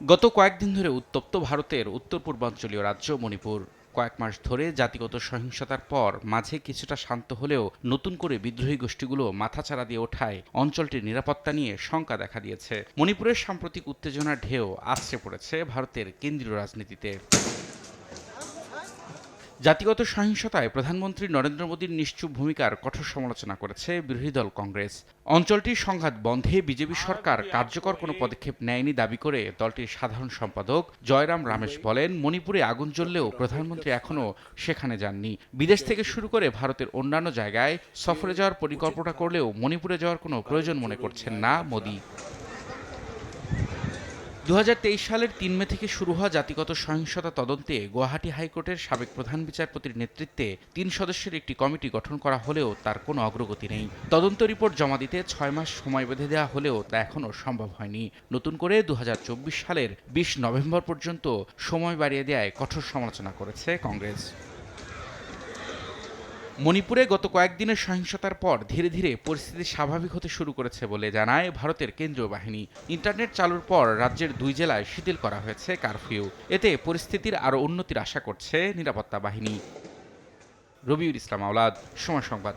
গত কয়েকদিন ধরে উত্তপ্ত ভারতের উত্তর পূর্বাঞ্চলীয় রাজ্য মণিপুর। কয়েক মাস ধরে জাতিগত সহিংসতার পর মাঝে কিছুটা শান্ত হলেও নতুন করে বিদ্রোহী গোষ্ঠীগুলো মাথাচাড়া দিয়ে ওঠায় অঞ্চলটির নিরাপত্তা নিয়ে শঙ্কা দেখা দিয়েছে। মণিপুরের সাম্প্রতিক উত্তেজনার ঢেউ আছড়ে পড়েছে ভারতের কেন্দ্রীয় রাজনীতিতে। জাতিগত সহিংসতায় প্রধানমন্ত্রী নরেন্দ্র মোদীর নিশ্চুপ ভূমিকার কঠোর সমালোচনা করেছে বিরোধী দল কংগ্রেস। অঞ্চলটির সংঘাত বন্ধে বিজেপি সরকার কার্যকর কোনো পদক্ষেপ নেয়নি দাবি করে দলটির সাধারণ সম্পাদক জয়রাম রামেশ বলেন, মণিপুরে আগুন জ্বললেও প্রধানমন্ত্রী এখনও সেখানে যাননি। বিদেশ থেকে শুরু করে ভারতের অন্যান্য জায়গায় সফরে যাওয়ার পরিকল্পনা করলেও মণিপুরে যাওয়ার কোনো প্রয়োজন মনে করছেন না মোদী। 2023 সালের 3 মে থেকে শুরু হওয়া জাতিগত সহিংসতা তদন্তে গুয়াহাটি হাইকোর্টের সাবেক প্রধান বিচারপতির নেতৃত্বে 3 সদস্যের একটি কমিটি গঠন করা হলেও তার কোনো অগ্রগতি নেই। তদন্ত রিপোর্ট জমা দিতে 6 মাস সময় বেঁধে দেওয়া হলেও তা এখনও সম্ভব হয়নি। নতুন করে 2024 সালের 20 নভেম্বর পর্যন্ত সময় বাড়িয়ে দেওয়ায় কঠোর সমালোচনা করেছে কংগ্রেস। মণিপুরে গত কয়েকদিনের সহিংসতার পর ধীরে ধীরে পরিস্থিতি স্বাভাবিক হতে শুরু করেছে বলে জানায় ভারতের কেন্দ্রীয় বাহিনী। ইন্টারনেট চালুর পর রাজ্যের 2 জেলায় শিথিল করা হয়েছে কারফিউ। এতে পরিস্থিতির আরও উন্নতির আশা করছে নিরাপত্তা বাহিনী। রবিউল ইসলাম আওলাদ, সময় সংবাদ।